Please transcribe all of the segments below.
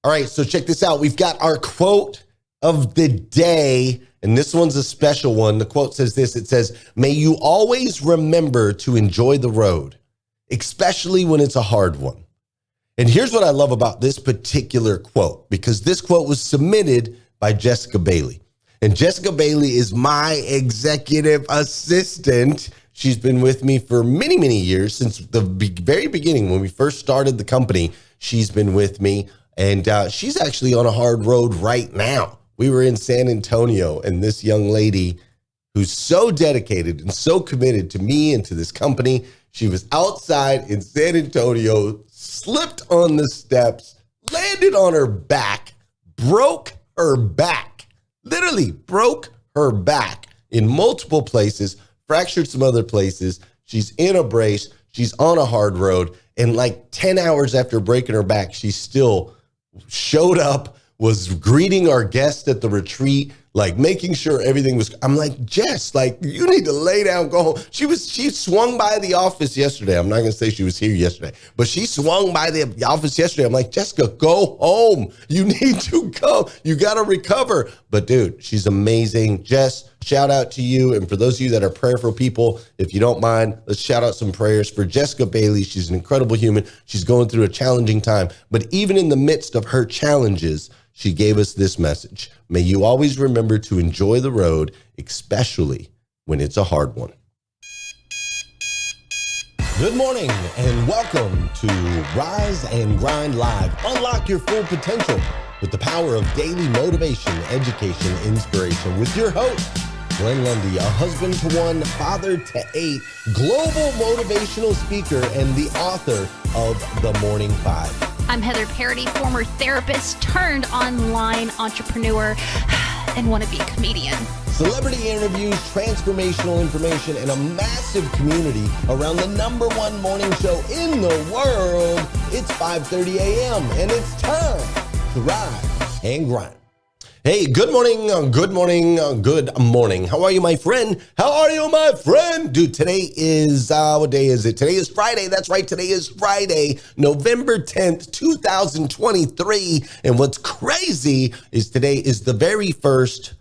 All right, so check this out. We've got our quote of the day, and this one's a special one. The quote says this. It says, "May you always remember to enjoy the road, especially when it's a hard one." And here's what I love about this particular quote, because this quote was submitted by Jessica Bailey. And Jessica Bailey is my executive assistant. She's been with me for many, many years, since the very beginning when we first started the company. She's been with me, and she's actually on a hard road right now. We were in San Antonio, and this young lady who's so dedicated and so committed to me and to this company, she was outside in San Antonio, slipped on the steps, landed on her back, broke her back, literally broke her back in multiple places, fractured some other places. She's in a brace. She's on a hard road. And like 10 hours after breaking her back, she still showed up, was greeting our guests at the retreat, like making sure everything was, I'm like, Jess, like, you need to lay down, go home. She swung by the office yesterday. I'm not going to say she was here yesterday, but she swung by the office yesterday. I'm like, Jessica, go home. You need to go. You got to recover. But dude, she's amazing. Jess, shout out to you. And for those of you that are prayerful people, if you don't mind, let's shout out some prayers for Jessica Bailey. She's an incredible human. She's going through a challenging time, but even in the midst of her challenges, she gave us this message. May you always remember to enjoy the road, especially when it's a hard one. Good morning and welcome to Rise and Grind Live. Unlock your full potential with the power of daily motivation, education, inspiration with your host, Glenn Lundy, a husband to one, father to 8, global motivational speaker, and the author of The Morning 5. I'm Heather Parody, former therapist turned online entrepreneur and wannabe comedian. Celebrity interviews, transformational information, and a massive community around the #1 morning show in the world. It's 5:30 a.m. and it's time to rise and grind. Hey, good morning, good morning, good morning. How are you, my friend? How are you, my friend? Dude, today is, what day is it? Today is Friday. That's right. Today is Friday, November 10th, 2023. And what's crazy is today is the very first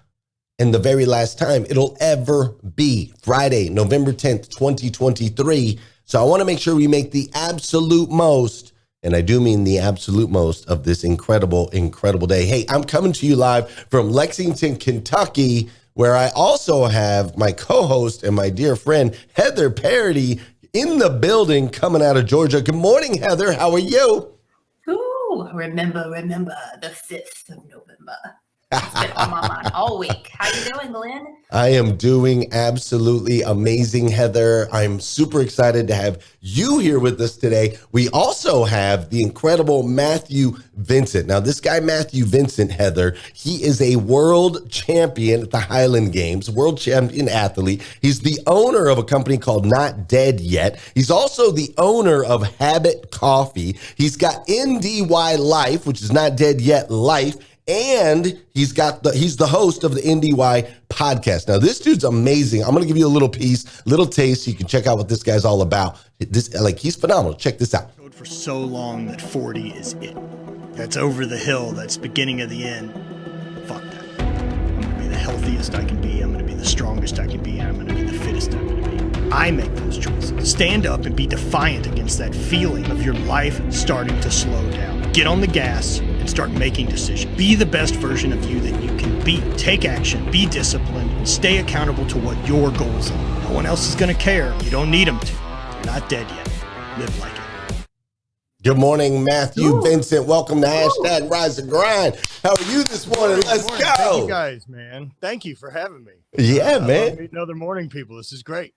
and the very last time it'll ever be Friday, November 10th, 2023. So I want to make sure we make the absolute most, and I do mean the absolute most, of this incredible, incredible day. Hey, I'm coming to you live from Lexington, Kentucky, where I also have my co-host and my dear friend, Heather Parody, in the building coming out of Georgia. Good morning, Heather. How are you? Ooh, remember the 5th of November. It's been on my mind all week. How you doing, Glenn? I am doing absolutely amazing, Heather. I'm super excited to have you here with us today. We also have the incredible Matthew Vincent. Now, this guy, Matthew Vincent, Heather, he is a world champion at the Highland Games, world champion athlete. He's the owner of a company called Not Dead Yet. He's also the owner of Habit Coffee. He's got NDY Life, which is Not Dead Yet Life. And he's the host of the NDY podcast. Now, this dude's amazing. I'm going to give you a little taste so you can check out what this guy's all about. He's phenomenal. Check this out. For so long that 40 is it. That's over the hill. That's beginning of the end. Fuck that. I'm going to be the healthiest I can be. I'm going to be the strongest I can be. And I'm going to be the fittest I'm going to be. I make those choices. Stand up and be defiant against that feeling of your life starting to slow down. Get on the gas and start making decisions. Be the best version of you that you can be. Take action, be disciplined, and stay accountable to what your goals are. No one else is going to care. You don't need them to. They're not dead yet. Live like it. Good morning, Matthew Vincent. Welcome to Hashtag Rise and Grind. How are you this morning? Let's go. Thank you guys, man. Thank you for having me. Yeah, man. I love meeting other morning people. This is great.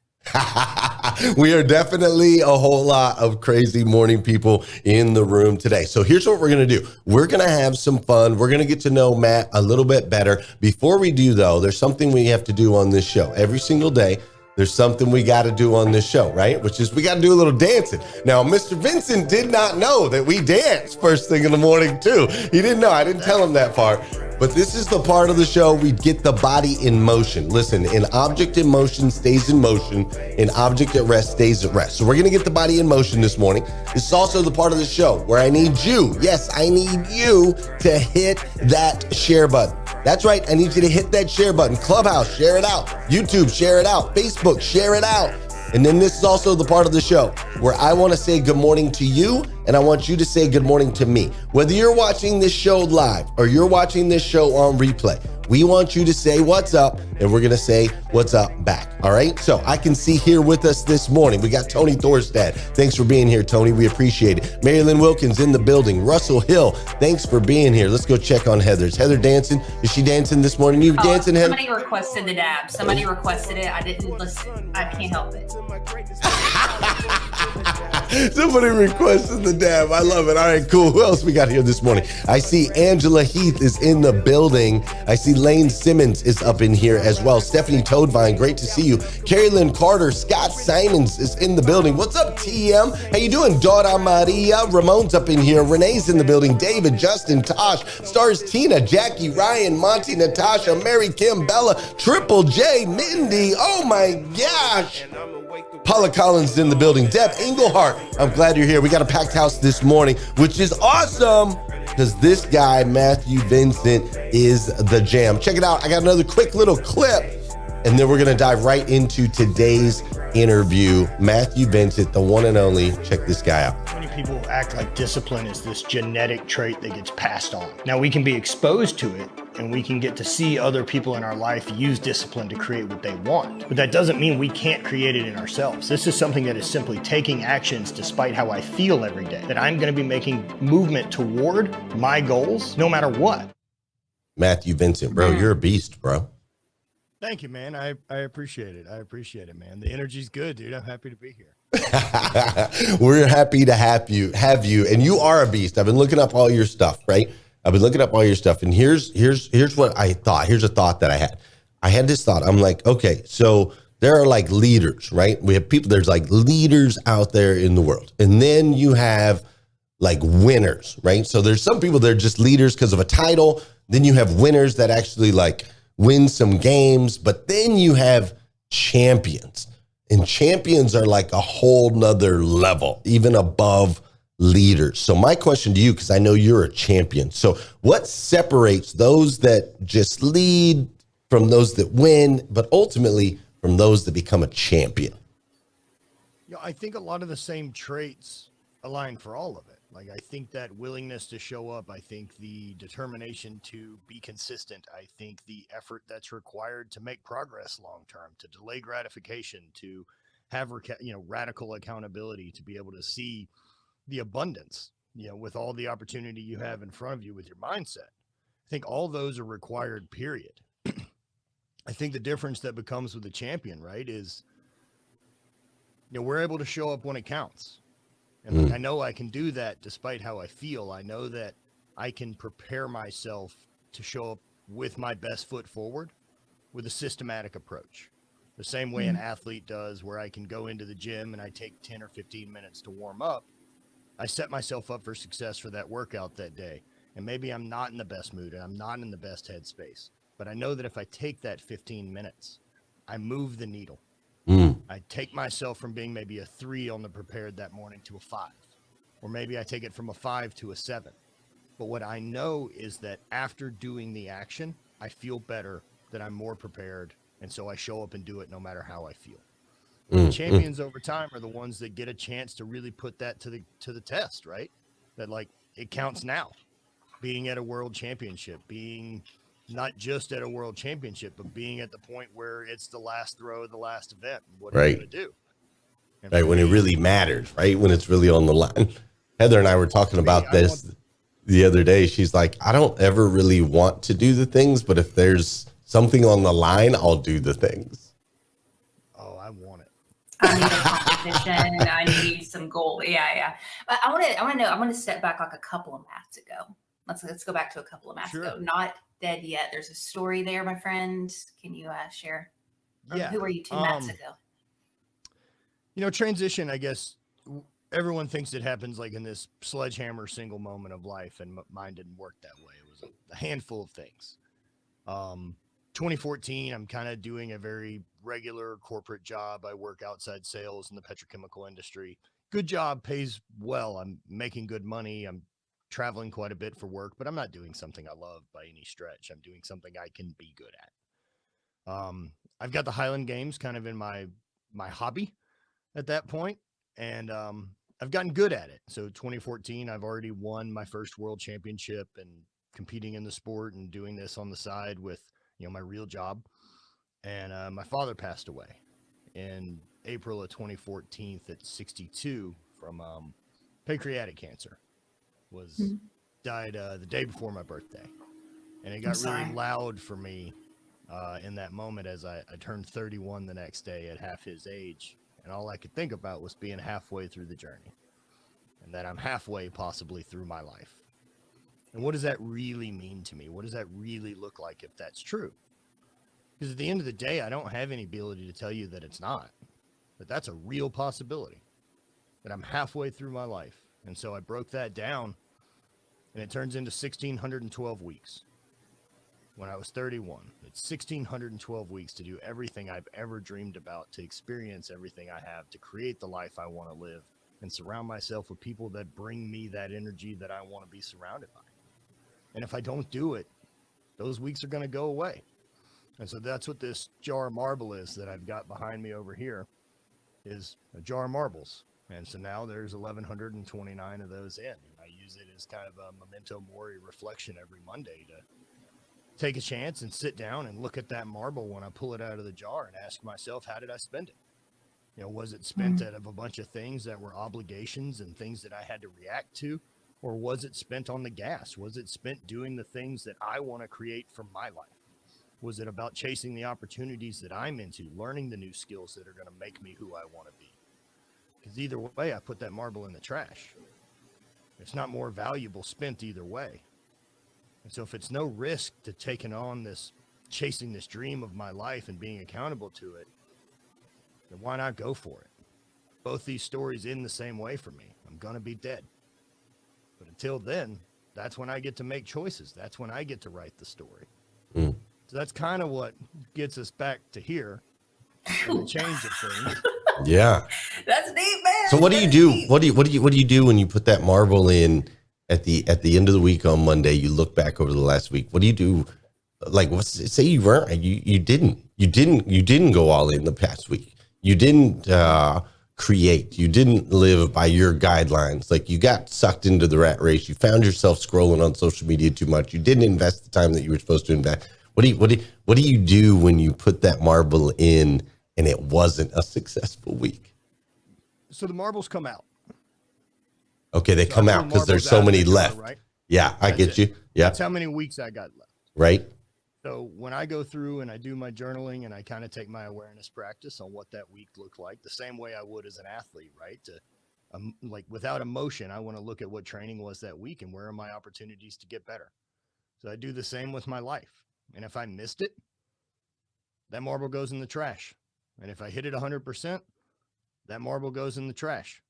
We are definitely a whole lot of crazy morning people in the room today. So here's what we're going to do. We're going to have some fun. We're going to get to know Matt a little bit better. Before we do, though, there's something we have to do on this show. Every single day, there's something we got to do on this show, right? Which is we got to do a little dancing. Now, Mr. Vincent did not know that we dance first thing in the morning, too. He didn't know. I didn't tell him that part. But this is the part of the show we get the body in motion. Listen, an object in motion stays in motion. An object at rest stays at rest. So we're going to get the body in motion this morning. This is also the part of the show where I need you, yes, I need you to hit that share button. That's right. I need you to hit that share button. Clubhouse, share it out. YouTube, share it out. Facebook, share it out. And then this is also the part of the show where I want to say good morning to you, and I want you to say good morning to me. Whether you're watching this show live or you're watching this show on replay, we want you to say what's up, and we're going to say what's up back. All right? So I can see here with us this morning, we got Tony Thorstad. Thanks for being here, Tony. We appreciate it. Marilyn Wilkins in the building. Russell Hill, thanks for being here. Let's go check on Heather. Is Heather dancing? Is she dancing this morning? You dancing, Heather? Somebody requested the dab. Somebody requested it. I didn't listen. I can't help it. Somebody requested the dab. I love it. All right, cool. Who else we got here this morning? I see Angela Heath is in the building. I see Lane Simmons is up in here as well. Stephanie Toadvine, great to see you. Carrie Lynn Carter, Scott Simons is in the building. What's up, TM? How you doing? Dora Maria, Ramon's up in here. Renee's in the building. David, Justin, Tosh, Stars, Tina, Jackie, Ryan, Monty, Natasha, Mary Kim, Bella, Triple J, Mindy. Oh my gosh. Paula Collins is in the building. Deb Englehart, I'm glad you're here. We got a packed house this morning, which is awesome because this guy, Matthew Vincent, is the jam. Check it out. I got another quick little clip, and then we're going to dive right into today's interview. Matthew Vincent, the one and only. Check this guy out. Many people act like discipline is this genetic trait that gets passed on. Now, we can be exposed to it, and we can get to see other people in our life use discipline to create what they want. But that doesn't mean we can't create it in ourselves. This is something that is simply taking actions despite how I feel every day, that I'm going to be making movement toward my goals no matter what. Matthew Vincent, bro, you're a beast, bro. Thank you, man. I appreciate it. I appreciate it, man. The energy's good, dude. I'm happy to be here. We're happy to have you, and you are a beast. I've been looking up all your stuff, right? I've been looking up all your stuff, and here's what I thought. Here's a thought that I had. I had this thought. I'm like, okay, so there are like leaders, right? We have people, there's like leaders out there in the world. And then you have like winners, right? So there's some people that are just leaders because of a title. Then you have winners that actually like win some games, but then you have champions. And champions are like a whole nother level, even above leaders. So my question to you, because I know you're a champion. So what separates those that just lead from those that win, but ultimately from those that become a champion? Yeah, I think a lot of the same traits align for all of it. Like, I think that willingness to show up, I think the determination to be consistent, I think the effort that's required to make progress long term, to delay gratification, to have radical accountability, to be able to see the abundance, with all the opportunity you have in front of you with your mindset. I think all those are required, period. I think the difference that becomes with a champion, right, is, we're able to show up when it counts. And I know I can do that despite how I feel. I know that I can prepare myself to show up with my best foot forward with a systematic approach. The same way an athlete does, where I can go into the gym and I take 10 or 15 minutes to warm up. I set myself up for success for that workout that day. And maybe I'm not in the best mood and I'm not in the best headspace. But I know that if I take that 15 minutes, I move the needle. I take myself from being maybe a 3 on the prepared that morning to a 5, or maybe I take it from a 5 to a 7. But what I know is that after doing the action, I feel better, that I'm more prepared. And so I show up and do it no matter how I feel. The champions over time are the ones that get a chance to really put that to the test, right? That like it counts now, being at a world championship, being not just at a world championship, but being at the point where it's the last throw of the last event. What are you going to do? Right, when it really matters, right? When it's really on the line. Heather and I were talking about this the other day. She's like, I don't ever really want to do the things, but if there's something on the line, I'll do the things. Oh, I want it. I need a competition. I need some goal. Yeah. But I want to know. I want to step back like a couple of maths ago. Let's go back to a couple of maths ago. Not dead yet. There's a story there, my friend. Can you share? Yeah. Who were you 2 maths ago? Transition, I guess everyone thinks it happens like in this sledgehammer single moment of life, and mine didn't work that way. It was a handful of things. 2014, I'm kind of doing a very regular corporate job. I work outside sales in the petrochemical industry. Good job, pays well. I'm making good money. I'm traveling quite a bit for work, but I'm not doing something I love by any stretch. I'm doing something I can be good at. I've got the Highland Games kind of in my hobby at that point, and I've gotten good at it. So 2014, I've already won my first world championship and competing in the sport and doing this on the side with, my real job. And my father passed away in April of 2014 at 62 from pancreatic cancer. Died the day before my birthday. And it got really loud for me in that moment as I turned 31 the next day at half his age. And all I could think about was being halfway through the journey, and that I'm halfway possibly through my life. And what does that really mean to me? What does that really look like if that's true? Because at the end of the day, I don't have any ability to tell you that it's not, but that's a real possibility, that I'm halfway through my life. And so I broke that down, and it turns into 1,612 weeks. When I was 31, it's 1,612 weeks to do everything I've ever dreamed about, to experience everything I have, to create the life I want to live, and surround myself with people that bring me that energy that I want to be surrounded by. And if I don't do it, those weeks are going to go away. And so that's what this jar of marble is that I've got behind me over here, is a jar of marbles. And so now there's 1,129 of those in. I use it as kind of a memento mori reflection every Monday to take a chance and sit down and look at that marble when I pull it out of the jar and ask myself, how did I spend it? Was it spent out of a bunch of things that were obligations and things that I had to react to? Or was it spent on the gas? Was it spent doing the things that I want to create for my life? Was it about chasing the opportunities that I'm into, learning the new skills that are going to make me who I want to be? Because either way, I put that marble in the trash. It's not more valuable spent either way. And so if it's no risk to taking on this, chasing this dream of my life and being accountable to it, then why not go for it? Both these stories end the same way for me. I'm going to be dead. But until then, that's when I get to make choices. That's when I get to write the story. So that's kind of what gets us back to here and the change of things. Yeah. That's deep, man. So what do you do? What do you do when you put that marble in at the end of the week on Monday? You look back over the last week. What do you do? Like, say you weren't, you didn't go all in the past week. You didn't create. You didn't live by your guidelines. Like, you got sucked into the rat race. You found yourself scrolling on social media too much. You didn't invest the time that you were supposed to invest. What do you do when you put that marble in and it wasn't a successful week? So the marbles come out. Okay, they come out because there's so many left. Right? Yeah, I get you. Yeah. That's how many weeks I got left. Right. So when I go through and I do my journaling and I kind of take my awareness practice on what that week looked like, the same way I would as an athlete, right? Like, without emotion, I want to look at what training was that week and where are my opportunities to get better. So I do the same with my life. And if I missed it, that marble goes in the trash. And if I hit it 100%, that marble goes in the trash.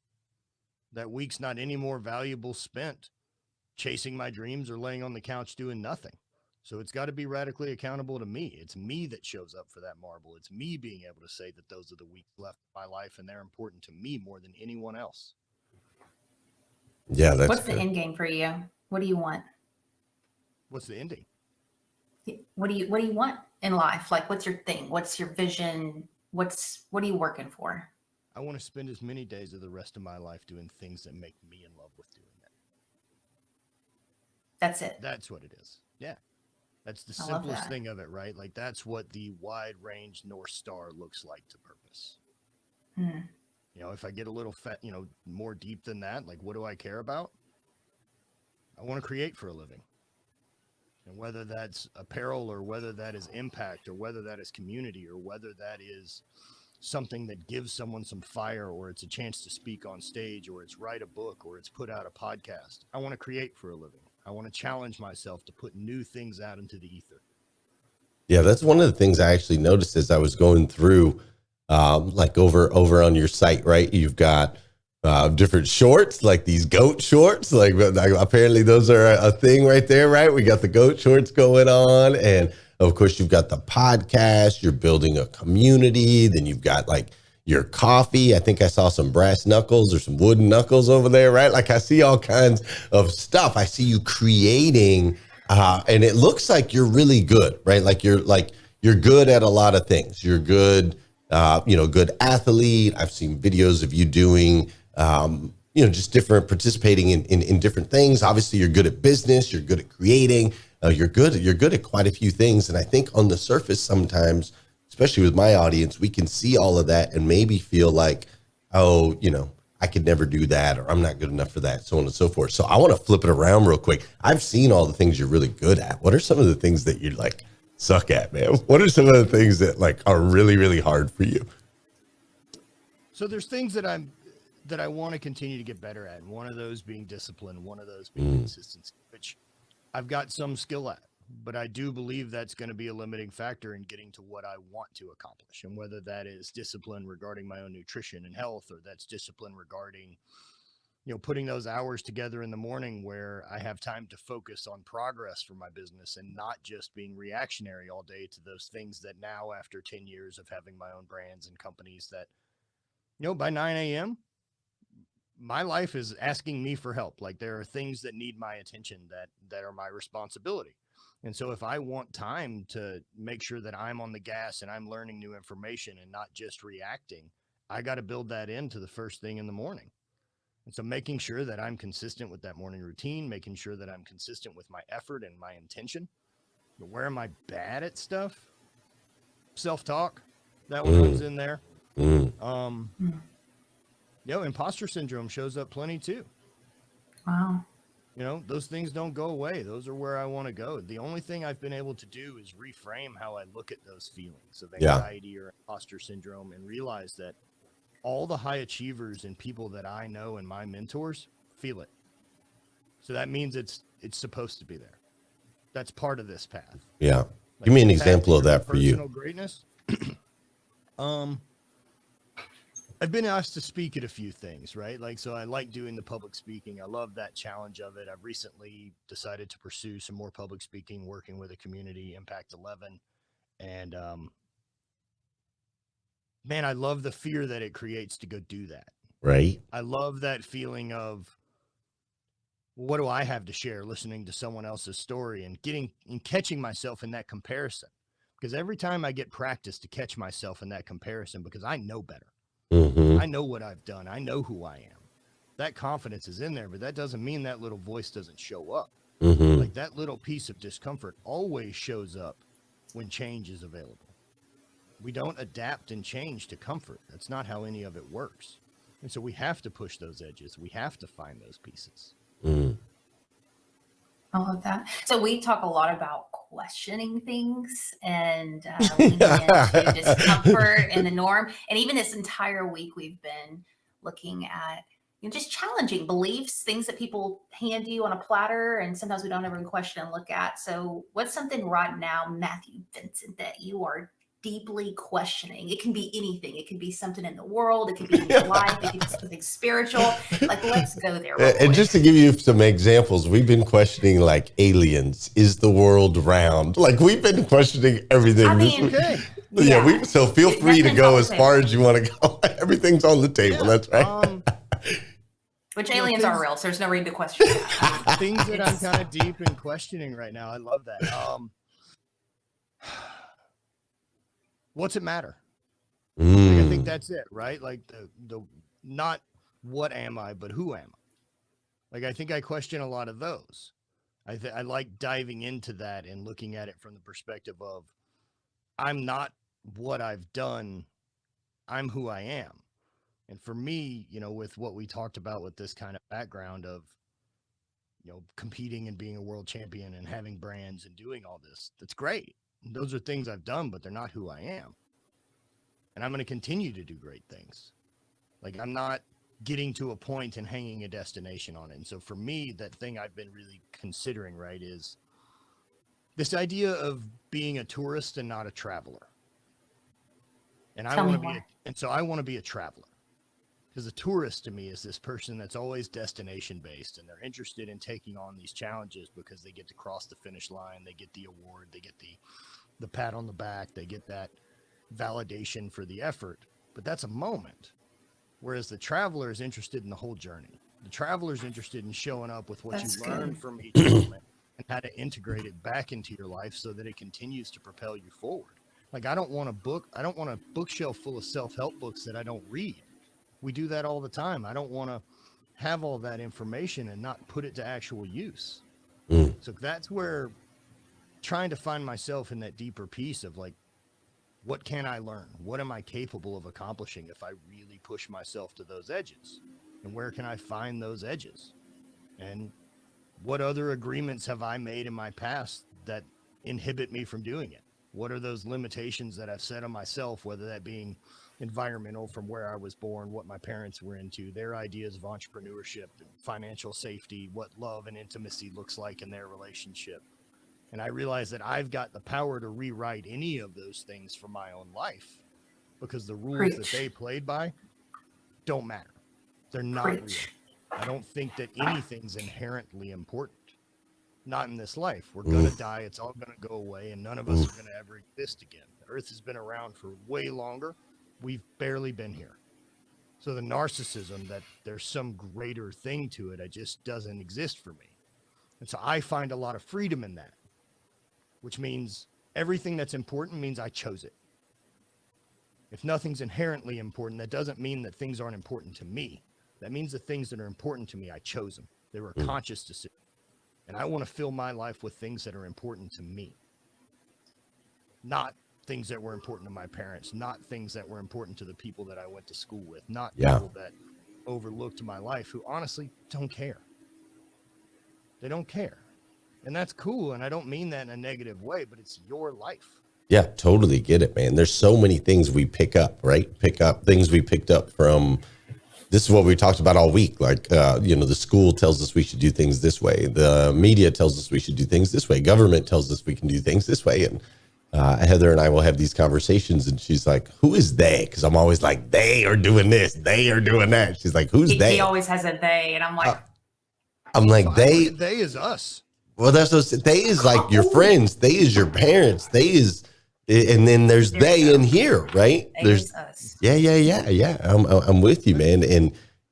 That week's not any more valuable spent chasing my dreams or laying on the couch doing nothing. So it's got to be radically accountable to me. It's me that shows up for that marble. It's me being able to say that those are the weeks left of my life and they're important to me more than anyone else. Yeah, that's What's good. the end game for you? What do you want? What's the ending? What do you want in life? Like, what's your thing? What's your vision? What are you working for? I want to spend as many days of the rest of my life doing things that make me in love with doing that. That's it. That's what it is. Yeah. That's the simplest thing of it, right? Like, that's what the wide range North Star looks like to purpose. If I get a little more deep than that, like, what do I care about? I want to create for a living. And whether that's apparel or whether that is impact or whether that is community or whether that is something that gives someone some fire or it's a chance to speak on stage or it's write a book or it's put out a podcast. I want to create for a living. I want to challenge myself to put new things out into the ether. Yeah, that's one of the things I actually noticed as I was going through like over on your site, right? You've got different shorts, like these goat shorts. Like apparently those are a thing right there, right? We got the goat shorts going on, and of course you've got the podcast. You're building a community. Then you've got like your coffee. I think I saw some brass knuckles or some wooden knuckles over there, right? Like I see all kinds of stuff. I see you creating, and it looks like you're really good, right? Like you're good at a lot of things. You're good. Good athlete. I've seen videos of you doing, just different participating in different things. Obviously, you're good at business. You're good at creating. You're good at quite a few things. And I think on the surface, sometimes, especially with my audience, we can see all of that and maybe feel like, oh, I could never do that, or I'm not good enough for that, so on and so forth. So I want to flip it around real quick. I've seen all the things you're really good at. What are some of the things that you're like, suck at, man? What are some of the things that like are really, really hard for you? So there's things that I want to continue to get better at. And one of those being discipline, one of those being consistency, which I've got some skill at, but I do believe that's going to be a limiting factor in getting to what I want to accomplish. And whether that is discipline regarding my own nutrition and health, or that's discipline regarding putting those hours together in the morning where I have time to focus on progress for my business and not just being reactionary all day to those things that now, after 10 years of having my own brands and companies, that, by 9 a.m., my life is asking me for help. Like there are things that need my attention that are my responsibility. And so if I want time to make sure that I'm on the gas and I'm learning new information and not just reacting, I got to build that into the first thing in the morning. And so making sure that I'm consistent with that morning routine, making sure that I'm consistent with my effort and my intention. But where am I bad at stuff? Self-talk, that one comes in there. Imposter syndrome shows up plenty too. Wow. Those things don't go away. Those are where I want to go. The only thing I've been able to do is reframe how I look at those feelings of anxiety or imposter syndrome, and realize that all the high achievers and people that I know and my mentors feel it. So that means it's supposed to be there. That's part of this path. Yeah. Like, give me an example of that for you. Personal greatness. I've been asked to speak at a few things, right? Like, so I like doing the public speaking. I love that challenge of it. I've recently decided to pursue some more public speaking, working with a community, Impact 11. And, man, I love the fear that it creates to go do that. Right. I love that feeling of, what do I have to share, listening to someone else's story and catching myself in that comparison. Because every time I get practice to catch myself in that comparison, because I know better. I know what I've done. I know who I am. That confidence is in there, but that doesn't mean that little voice doesn't show up. Like that little piece of discomfort always shows up when change is available. We don't adapt and change to comfort. That's not how any of it works. And so we have to push those edges. We have to find those pieces. I love that. So we talk a lot about questioning things and leaning into discomfort and the norm. And even this entire week, we've been looking at just challenging beliefs, things that people hand you on a platter, and sometimes we don't ever question and look at. So what's something right now, Matthew, Vincent, that you are deeply questioning? It can be anything. It could be something in the world. It could be in your life. It could be something spiritual. Like, let's go there. And just to give you some examples, we've been questioning like aliens. Is the world round? Like we've been questioning everything. I mean, so feel free to go as far as you want to go. Everything's on the table. That's right. Which aliens are real, so there's no reason to question that. Things that I'm kind of deep in questioning right now. I love that. What's it matter? Like, I think that's it, right? Like the not what am I, but who am I? Like I think I question a lot of those. I like diving into that and looking at it from the perspective of I'm not what I've done, I'm who I am. And for me, with what we talked about with this kind of background of, competing and being a world champion and having brands and doing all this, that's great. Those are things I've done, but they're not who I am. And I'm going to continue to do great things. Like I'm not getting to a point and hanging a destination on it. And so for me, that thing I've been really considering, right, is this idea of being a tourist and not a traveler. And I Tell me want to be, more. and so I want to be a traveler. Because a tourist to me is this person that's always destination based, and they're interested in taking on these challenges because they get to cross the finish line, they get the award, they get the pat on the back, they get that validation for the effort. But that's a moment. Whereas the traveler is interested in the whole journey. The traveler is interested in showing up with what That's you learn good. from each moment and how to integrate it back into your life so that it continues to propel you forward. Like I don't want a bookshelf full of self-help books that I don't read. We do that all the time. I don't want to have all that information and not put it to actual use. So that's where trying to find myself in that deeper piece of like, what can I learn? What am I capable of accomplishing if I really push myself to those edges? And where can I find those edges? And what other agreements have I made in my past that inhibit me from doing it? What are those limitations that I've set on myself, whether that being environmental from where I was born, what my parents were into, their ideas of entrepreneurship and financial safety, what love and intimacy looks like in their relationship. And I realize that I've got the power to rewrite any of those things for my own life because the rules that they played by don't matter. They're not real. I don't think that anything's inherently important. Not in this life. We're going to die. It's all going to go away. And none of us are going to ever exist again. The earth has been around for way longer. We've barely been here. So the narcissism that there's some greater thing to it, it just doesn't exist for me. And so I find a lot of freedom in that, which means everything that's important means I chose it. If nothing's inherently important, that doesn't mean that things aren't important to me. That means the things that are important to me, I chose them. They were a conscious decision. And I want to fill my life with things that are important to me. Not things that were important to my parents, not things that were important to the people that I went to school with, not people that overlooked my life who honestly don't care. They don't care. And that's cool. And I don't mean that in a negative way, but it's your life. Yeah, totally get it, man. There's so many things we pick up, right? Pick up things we picked up from. This is what we talked about all week. Like, the school tells us we should do things this way. The media tells us we should do things this way. Government tells us we can do things this way. And Heather and I will have these conversations, and she's like, who is they? Because I'm always like, they are doing this. They are doing that. She's like, who's they? He always has a they. And I'm like, They is us. Well, that's what they is like your friends. They is your parents. They is, and then there's they in here, right? There's us. Yeah. I'm with you, man.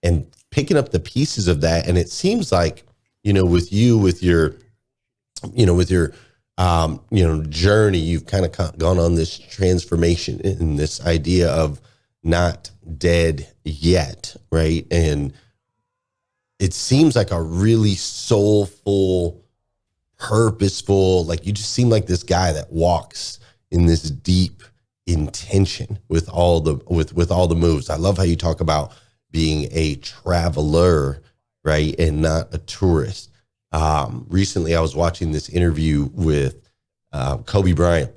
And picking up the pieces of that, and it seems like, with your journey, you've kind of gone on this transformation in this idea of not dead yet, right? And it seems like a really soulful, purposeful, like you just seem like this guy that walks in this deep intention with all the moves. I love how you talk about being a traveler, right? And not a tourist. Recently I was watching this interview with Kobe Bryant,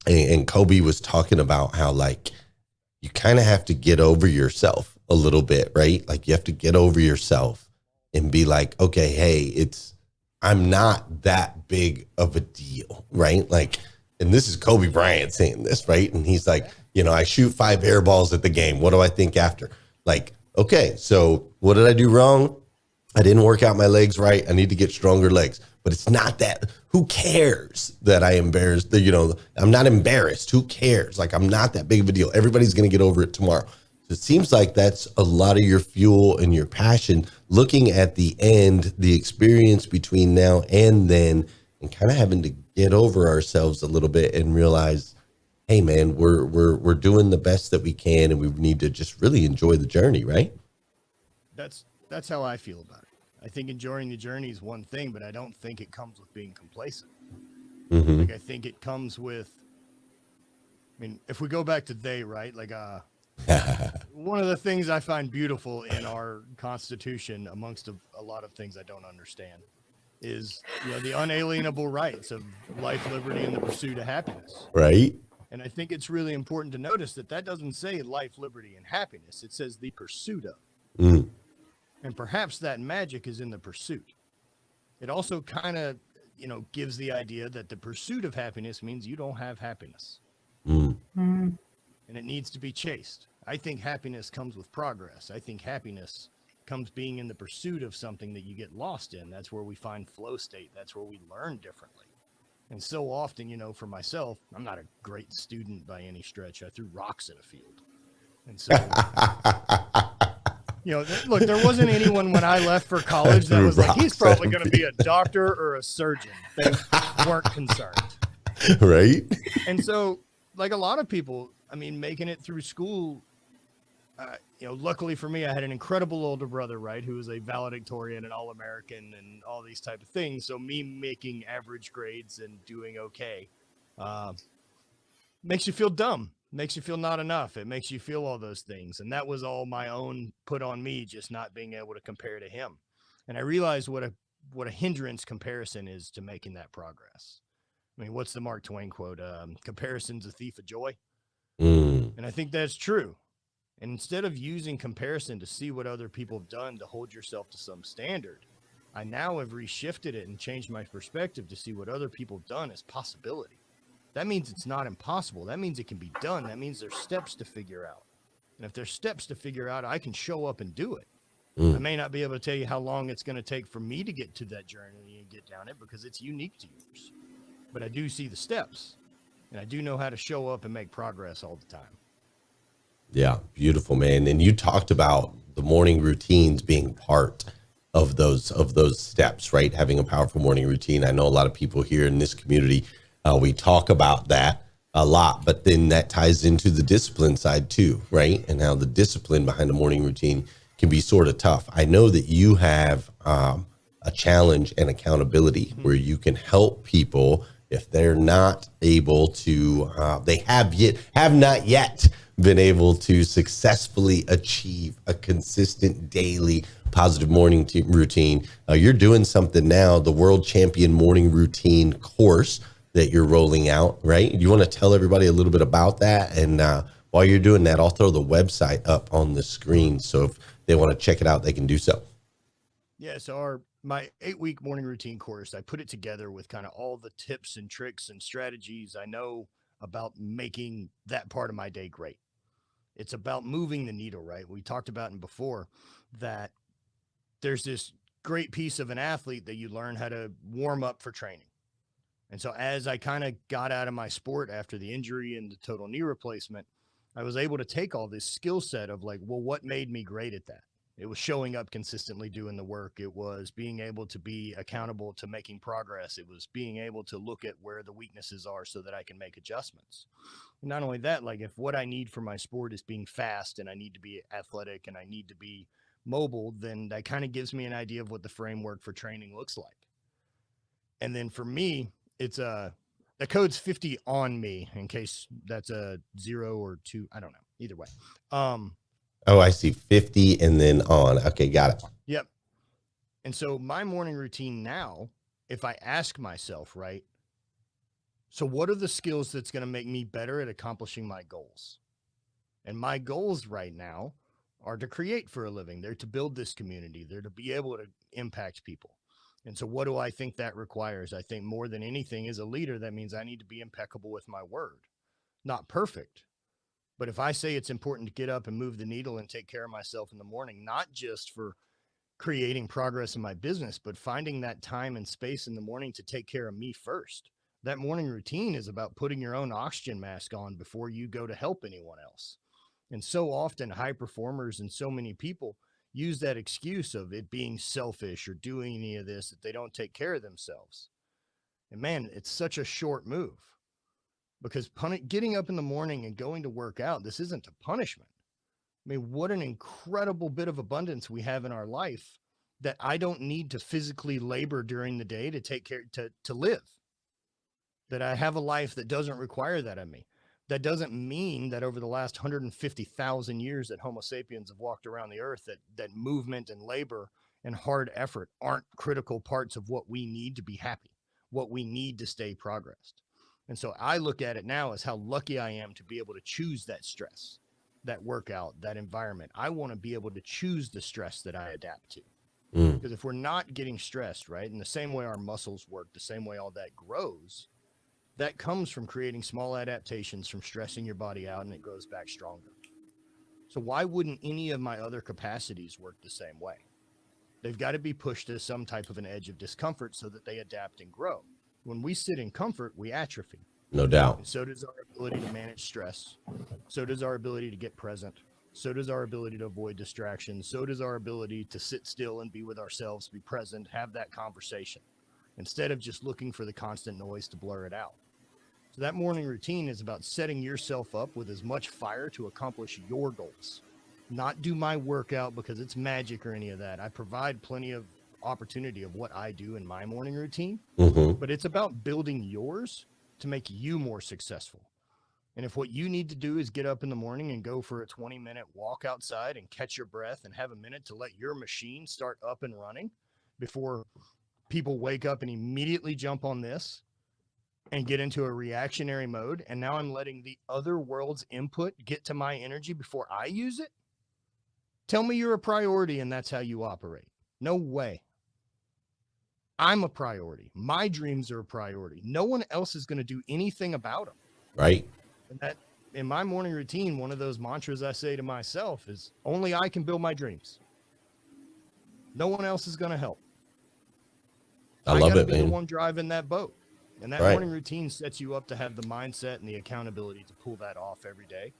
and Kobe was talking about how like you kind of have to get over yourself a little bit, right? Like you have to get over yourself and be like, okay, hey, I'm not that big of a deal, right? Like, and this is Kobe Bryant saying this, right? And he's like, I shoot 5 air balls at the game. What do I think after? Like, okay, so what did I do wrong? I didn't work out my legs right. I need to get stronger legs. But it's not that. Who cares that I embarrassed? I'm not embarrassed. Who cares? Like, I'm not that big of a deal. Everybody's going to get over it tomorrow. So it seems like that's a lot of your fuel and your passion, looking at the end, the experience between now and then, and kind of having to get over ourselves a little bit and realize, hey man, we're doing the best that we can, and we need to just really enjoy the journey, right? That's how I feel about it. I think enjoying the journey is one thing, but I don't think it comes with being complacent. Mm-hmm. Like I think it comes with, if we go back to they, right? Like one of the things I find beautiful in our Constitution, amongst a lot of things I don't understand, is the unalienable rights of life, liberty, and the pursuit of happiness. Right. And I think it's really important to notice that doesn't say life, liberty, and happiness. It says the pursuit of. Mm. And perhaps that magic is in the pursuit. It also kind of, gives the idea that the pursuit of happiness means you don't have happiness. Mm. Mm. and it needs to be chased. I think happiness comes with progress. I think happiness comes being in the pursuit of something that you get lost in. That's where we find flow state. That's where we learn differently. And so often, for myself, I'm not a great student by any stretch. I threw rocks in a field. And so, look, there wasn't anyone when I left for college that was like, he's probably going to be a doctor or a surgeon. They weren't concerned. Right. And so, like a lot of people, making it through school, luckily for me, I had an incredible older brother, right, who was a valedictorian and All-American and all these type of things. So me making average grades and doing okay makes you feel dumb, makes you feel not enough. It makes you feel all those things. And that was all my own put on me, just not being able to compare to him. And I realized what a hindrance comparison is to making that progress. What's the Mark Twain quote? Comparison's a thief of joy. And I think that's true. And instead of using comparison to see what other people have done to hold yourself to some standard, I now have reshifted it and changed my perspective to see what other people have done as possibility. That means it's not impossible. That means it can be done. That means there's steps to figure out. And if there's steps to figure out, I can show up and do it. I may not be able to tell you how long it's going to take for me to get to that journey and get down it because it's unique to yours. But I do see the steps, and I do know how to show up and make progress all the time. Yeah, beautiful, man. And you talked about the morning routines being part of those steps, right? Having a powerful morning routine. I know a lot of people here in this community, we talk about that a lot, but then that ties into the discipline side too, right? And how the discipline behind a morning routine can be sort of tough. I know that you have a challenge and accountability where you can help people if they're not able to, they have not yet been able to successfully achieve a consistent daily positive morning routine. You're doing something now, the World Champion Morning Routine course that you're rolling out, right? You want to tell everybody a little bit about that? And while you're doing that, I'll throw the website up on the screen. So if they want to check it out, they can do so. Yeah, so my 8-week morning routine course, I put it together with kind of all the tips and tricks and strategies I know about making that part of my day great. It's about moving the needle, right? We talked about it before that there's this great piece of an athlete that you learn how to warm up for training. And so as I kind of got out of my sport after the injury and the total knee replacement, I was able to take all this skill set of like, well, what made me great at that? It was showing up consistently, doing the work. It was being able to be accountable to making progress. It was being able to look at where the weaknesses are so that I can make adjustments. And not only that, like if what I need for my sport is being fast and I need to be athletic and I need to be mobile, then that kind of gives me an idea of what the framework for training looks like. And then for me, it's the code's 50 on me in case that's a 0 or 2. I don't know. Either way. Oh, I see 50 and then on. Okay, got it. Yep. And so my morning routine now, if I ask myself, right, so what are the skills that's going to make me better at accomplishing my goals? And my goals right now are to create for a living. They're to build this community. They're to be able to impact people. And so what do I think that requires? I think more than anything as a leader, that means I need to be impeccable with my word. Not perfect. But if I say it's important to get up and move the needle and take care of myself in the morning, not just for creating progress in my business, but finding that time and space in the morning to take care of me first. That morning routine is about putting your own oxygen mask on before you go to help anyone else. And so often high performers and so many people use that excuse of it being selfish or doing any of this, that they don't take care of themselves. And man, it's such a short move. Because getting up in the morning and going to work out, this isn't a punishment. I mean, what an incredible bit of abundance we have in our life that I don't need to physically labor during the day to take care, to live. That I have a life that doesn't require that of me. That doesn't mean that over the last 150,000 years that Homo sapiens have walked around the earth, that movement and labor and hard effort aren't critical parts of what we need to be happy, what we need to stay progressed. And so I look at it now as how lucky I am to be able to choose that stress, that workout, that environment. I want to be able to choose the stress that I adapt to. Because if we're not getting stressed, right, in the same way our muscles work, the same way all that grows, That comes from creating small adaptations from stressing your body out, and it grows back stronger. So why wouldn't any of my other capacities work the same way? They've got to be pushed to some type of an edge of discomfort so that they adapt and grow. When we sit in comfort, we atrophy. No doubt. And so does our ability to manage stress. So does our ability to get present. So does our ability to avoid distractions. So does our ability to sit still and be with ourselves, be present, have that conversation, instead of just looking for the constant noise to blur it out. So that morning routine is about setting yourself up with as much fire to accomplish your goals. Not do my workout because it's magic or any of that. I provide plenty of opportunity of what I do in my morning routine, but it's about building yours to make you more successful. And if what you need to do is get up in the morning and go for a 20-minute walk outside and catch your breath and have a minute to let your machine start up and running before people wake up and immediately jump on this and get into a reactionary mode, and now I'm letting the other world's input get to my energy before I use it, tell me you're a priority and that's how you operate. No way. I'm a priority. My dreams are a priority. No one else is going to do anything about them. Right. And that, in my morning routine, one of those mantras I say to myself is, only I can build my dreams. No one else is going to help. I love gotta it, be man. the one driving that boat. And that morning routine sets you up to have the mindset and the accountability to pull that off every day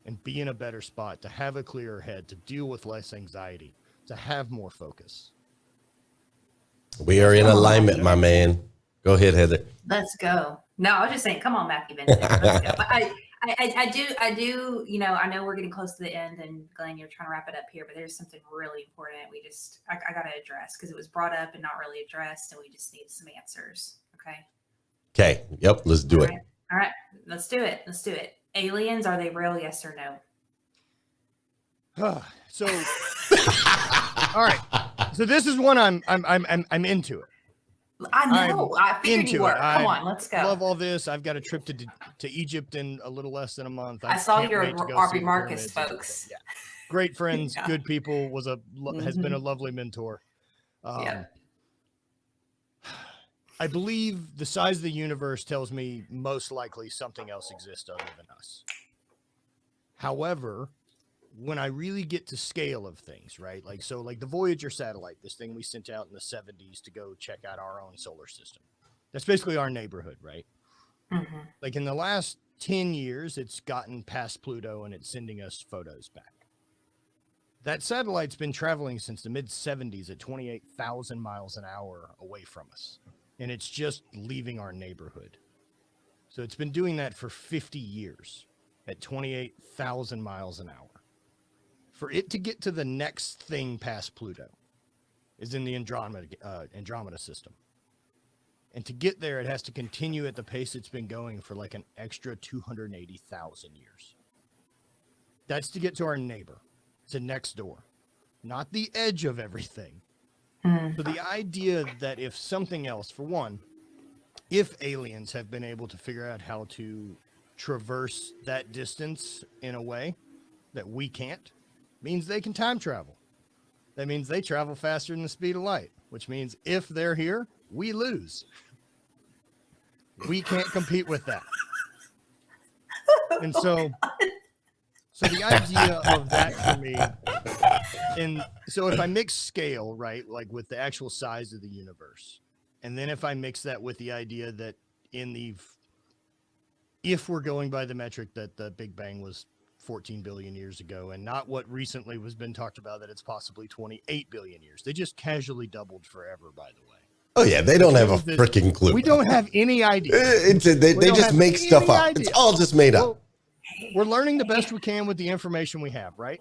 and be in a better spot, to have a clearer head, to deal with less anxiety, to have more focus. We are in alignment, my man. Go ahead, Heather. Let's go. No, I was just saying, come on, Matthew Vincent. Let's go. But I do, you know, I know we're getting close to the end, and Glenn, you're trying to wrap it up here, but there's something really important I got to address because it was brought up and not really addressed, and we just need some answers. Okay. Okay. Yep. Let's do it. All right. Let's do it. Let's do it. Aliens, are they real? Yes or no? So, all right. So this is one I'm into it. I know. I figured you were. Come on, let's go. Love all this. I've got a trip to Egypt in a little less than a month. I saw your Arby Marcus folks. Yeah. Great friends, good people. Has been a lovely mentor. I believe the size of the universe tells me most likely something else exists other than us. However, when I really get to scale of things, right? Like the Voyager satellite, this thing we sent out in the 70s to go check out our own solar system. That's basically our neighborhood, right? Mm-hmm. Like in the last 10 years, it's gotten past Pluto and it's sending us photos back. That satellite's been traveling since the mid 70s at 28,000 miles an hour away from us. And it's just leaving our neighborhood. So it's been doing that for 50 years at 28,000 miles an hour. For it to get to the next thing past Pluto is in the Andromeda system. And to get there, it has to continue at the pace it's been going for like an extra 280,000 years. That's to get to our neighbor, to next door, not the edge of everything. So the idea that if something else, for one, if aliens have been able to figure out how to traverse that distance in a way that we can't, means they can time travel. That means they travel faster than the speed of light, which means if they're here, we lose. We can't compete with that. And so the idea of that for me, and so if I mix scale, right, like with the actual size of the universe, and then if I mix that with the idea that if we're going by the metric that the Big Bang was 14 billion years ago, and not what recently was been talked about that it's possibly 28 billion years. They just casually doubled forever, by the way. Oh yeah, they don't have a freaking clue. We don't have any idea. They just make stuff up. Idea. It's all just made up. We're learning the best we can with the information we have, right?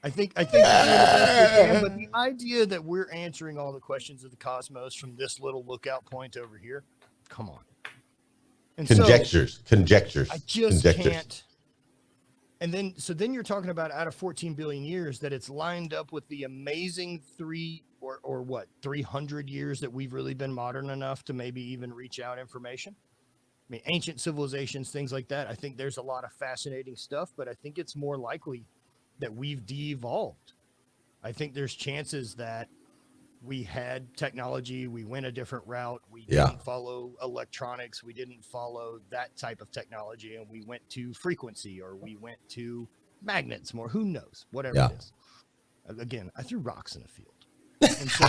I think we're doing the best we can, but the idea that we're answering all the questions of the cosmos from this little lookout point over here, come on. And conjectures. I just can't. And then you're talking about out of 14 billion years that it's lined up with the amazing 300 years that we've really been modern enough to maybe even reach out information. I mean, ancient civilizations, things like that. I think there's a lot of fascinating stuff, but I think it's more likely that we've de-evolved. I think there's chances that we had technology, we went a different route. We Yeah. didn't follow electronics, we didn't follow that type of technology, and we went to frequency, or we went to magnets more. Who knows? Whatever Yeah. it is. Again, I threw rocks in a field. And so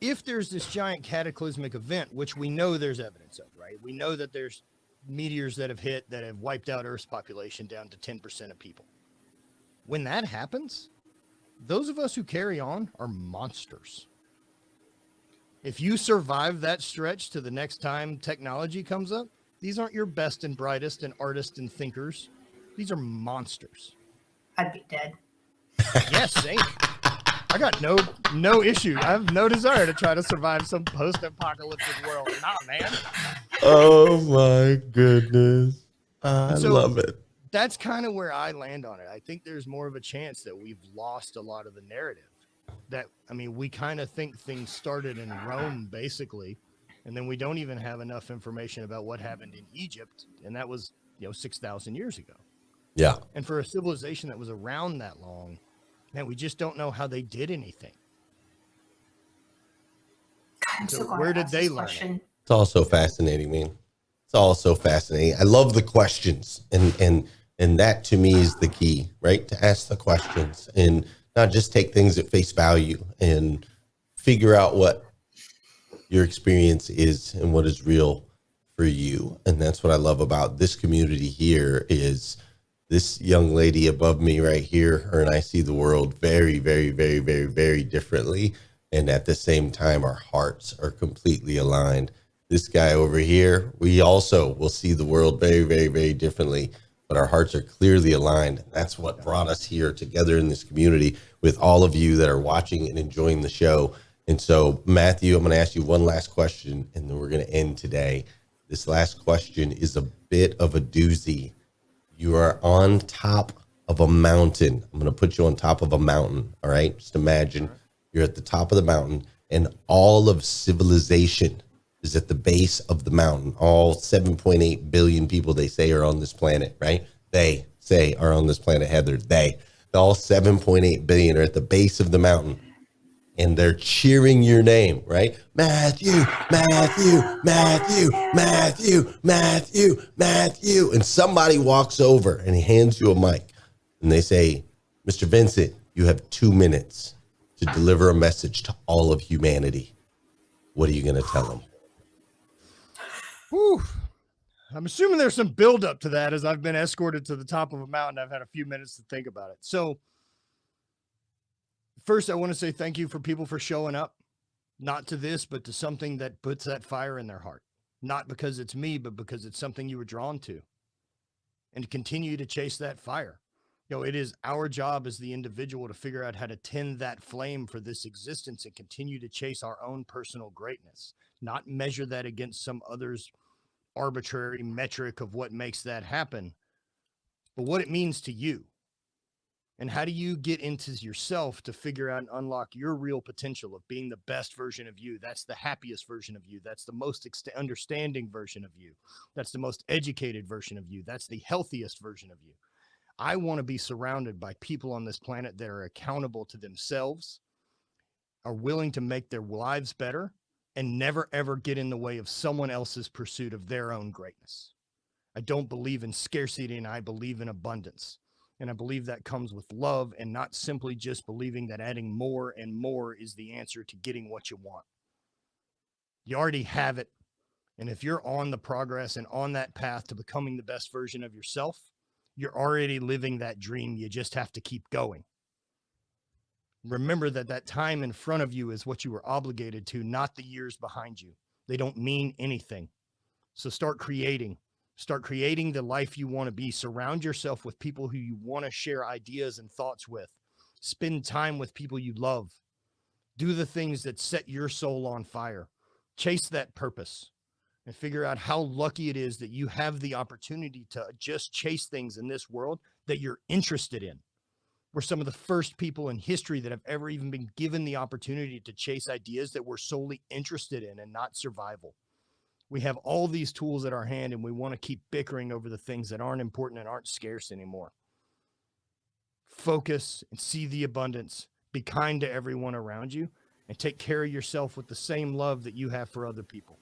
if there's this giant cataclysmic event, which we know there's evidence of, right? We know that there's meteors that have hit that have wiped out Earth's population down to 10% of people. When that happens, those of us who carry on are monsters. If you survive that stretch to the next time technology comes up, these aren't your best and brightest and artists and thinkers. These are monsters. I'd be dead. Yes, same. I got no issue. I have no desire to try to survive some post-apocalyptic world. Nah, man. Oh my goodness. I love it. That's kind of where I land on it. I think there's more of a chance that we've lost a lot of the narrative. That, I mean, we kind of think things started in Rome, basically, and then we don't even have enough information about what happened in Egypt, and that was, 6,000 years ago. Yeah. And for a civilization that was around that long, man, we just don't know how they did anything. God, I'm so glad where I did asked they this learn question. It's all so fascinating, man. It's all so fascinating. I love the questions, and that to me is the key, right? To ask the questions and not just take things at face value and figure out what your experience is and what is real for you. And that's what I love about this community here is this young lady above me right here, her and I see the world very, very, very, very, very differently. And at the same time, our hearts are completely aligned. This guy over here, we also will see the world very, very, very differently, but our hearts are clearly aligned. That's what brought us here together in this community with all of you that are watching and enjoying the show. And so, Matthew, I'm going to ask you one last question, and then we're going to end today. This last question is a bit of a doozy. You are on top of a mountain. I'm going to put you on top of a mountain. All right. Just imagine you're at the top of the mountain and all of civilization is at the base of the mountain. All 7.8 billion people they say are on this planet, right? They say are on this planet, Heather. All 7.8 billion are at the base of the mountain. And they're cheering your name, right? Matthew, Matthew, Matthew, Matthew, Matthew, Matthew. And somebody walks over and he hands you a mic and they say, Mr. Vincent, you have 2 minutes to deliver a message to all of humanity. What are you going to tell them? Whew. I'm assuming there's some buildup to that as I've been escorted to the top of a mountain. I've had a few minutes to think about it. So first, I want to say thank you for people for showing up, not to this, but to something that puts that fire in their heart. Not because it's me, but because it's something you were drawn to. And to continue to chase that fire. It is our job as the individual to figure out how to tend that flame for this existence and continue to chase our own personal greatness, not measure that against some other's arbitrary metric of what makes that happen, but what it means to you. And how do you get into yourself to figure out and unlock your real potential of being the best version of you? That's the happiest version of you. That's the most understanding version of you. That's the most educated version of you. That's the healthiest version of you. I want to be surrounded by people on this planet that are accountable to themselves, are willing to make their lives better, and never, ever get in the way of someone else's pursuit of their own greatness. I don't believe in scarcity, and I believe in abundance. And I believe that comes with love and not simply just believing that adding more and more is the answer to getting what you want. You already have it. And if you're on the progress and on that path to becoming the best version of yourself, you're already living that dream. You just have to keep going. Remember that time in front of you is what you were obligated to, not the years behind you. They don't mean anything. So start creating the life you want to be. Surround yourself with people who you want to share ideas and thoughts with. Spend time with people you love. Do the things that set your soul on fire. Chase that purpose and figure out how lucky it is that you have the opportunity to just chase things in this world that you're interested in. We're some of the first people in history that have ever even been given the opportunity to chase ideas that we're solely interested in and not survival. We have all these tools at our hand, and we want to keep bickering over the things that aren't important and aren't scarce anymore. focus and see the abundance. Be kind to everyone around you and take care of yourself with the same love that you have for other people.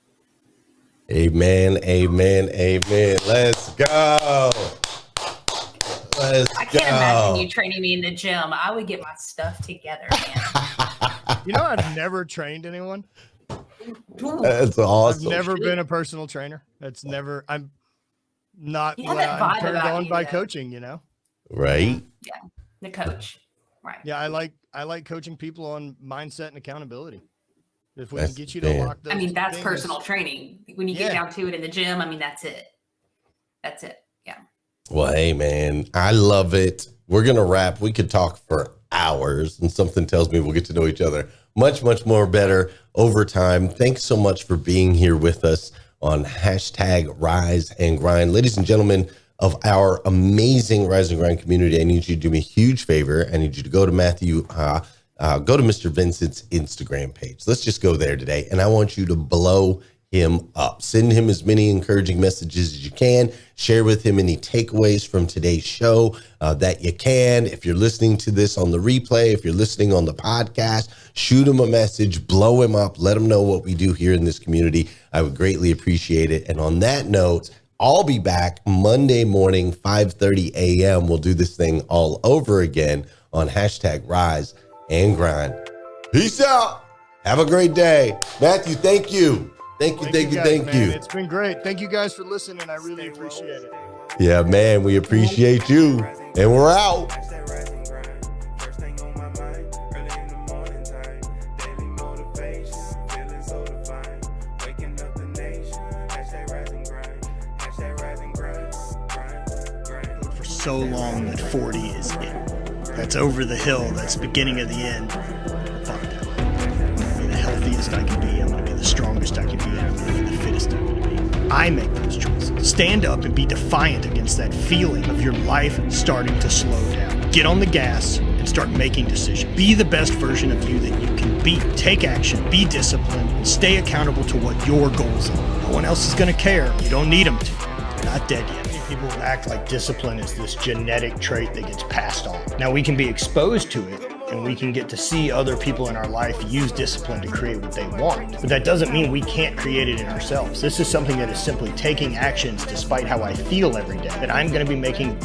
Amen, amen, amen. Let's go. I can't imagine you training me in the gym. I would get my stuff together, man. You know, I've never trained anyone. That's awesome. I've never been a personal trainer. I'm not You have what that I'm vibe turned about on you, by though. coaching, you know? Right? Yeah, the coach. Right. Yeah, I like coaching people on mindset and accountability. If we That's can get you to fair. lock those I mean, that's things- personal training. When you get down to it in the gym, I mean, that's it. That's it. Yeah. Well, hey, man, I love it. We're going to wrap. We could talk for hours, and something tells me we'll get to know each other much, much more better over time. Thanks so much for being here with us on hashtag Rise and Grind. Ladies and gentlemen of our amazing Rise and Grind community, I need you to do me a huge favor. I need you to go to go to Mr. Vincent's Instagram page. Let's just go there today, and I want you to blow him up. Send him as many encouraging messages as you can. Share with him any takeaways from today's show that you can. If you're listening to this on the replay, if you're listening on the podcast, shoot him a message, blow him up, let him know what we do here in this community. I would greatly appreciate it. And on that note, I'll be back Monday morning, 5:30 a.m. We'll do this thing all over again on hashtag Rise and Grind. Peace out. Have a great day. Matthew, thank you. Thank you. It's been great. Thank you guys for listening. I really appreciate it. Yeah, man, we appreciate you. And we're out. For so long that 40 is it. That's over the hill. That's beginning of the end. Fuck that. I'm gonna be the healthiest I can be. I'm gonna be the strongest I can be. I'm gonna be the fittest I can be. I make those choices. Stand up and be defiant against that feeling of your life starting to slow down. Get on the gas and start making decisions. Be the best version of you that you can be. Take action. Be disciplined. And stay accountable to what your goals are. No one else is gonna care. You don't need them to. They're not dead yet. People act like discipline is this genetic trait that gets passed on. Now we can be exposed to it and we can get to see other people in our life use discipline to create what they want. But that doesn't mean we can't create it in ourselves. This is something that is simply taking actions despite how I feel every day, that I'm going to be making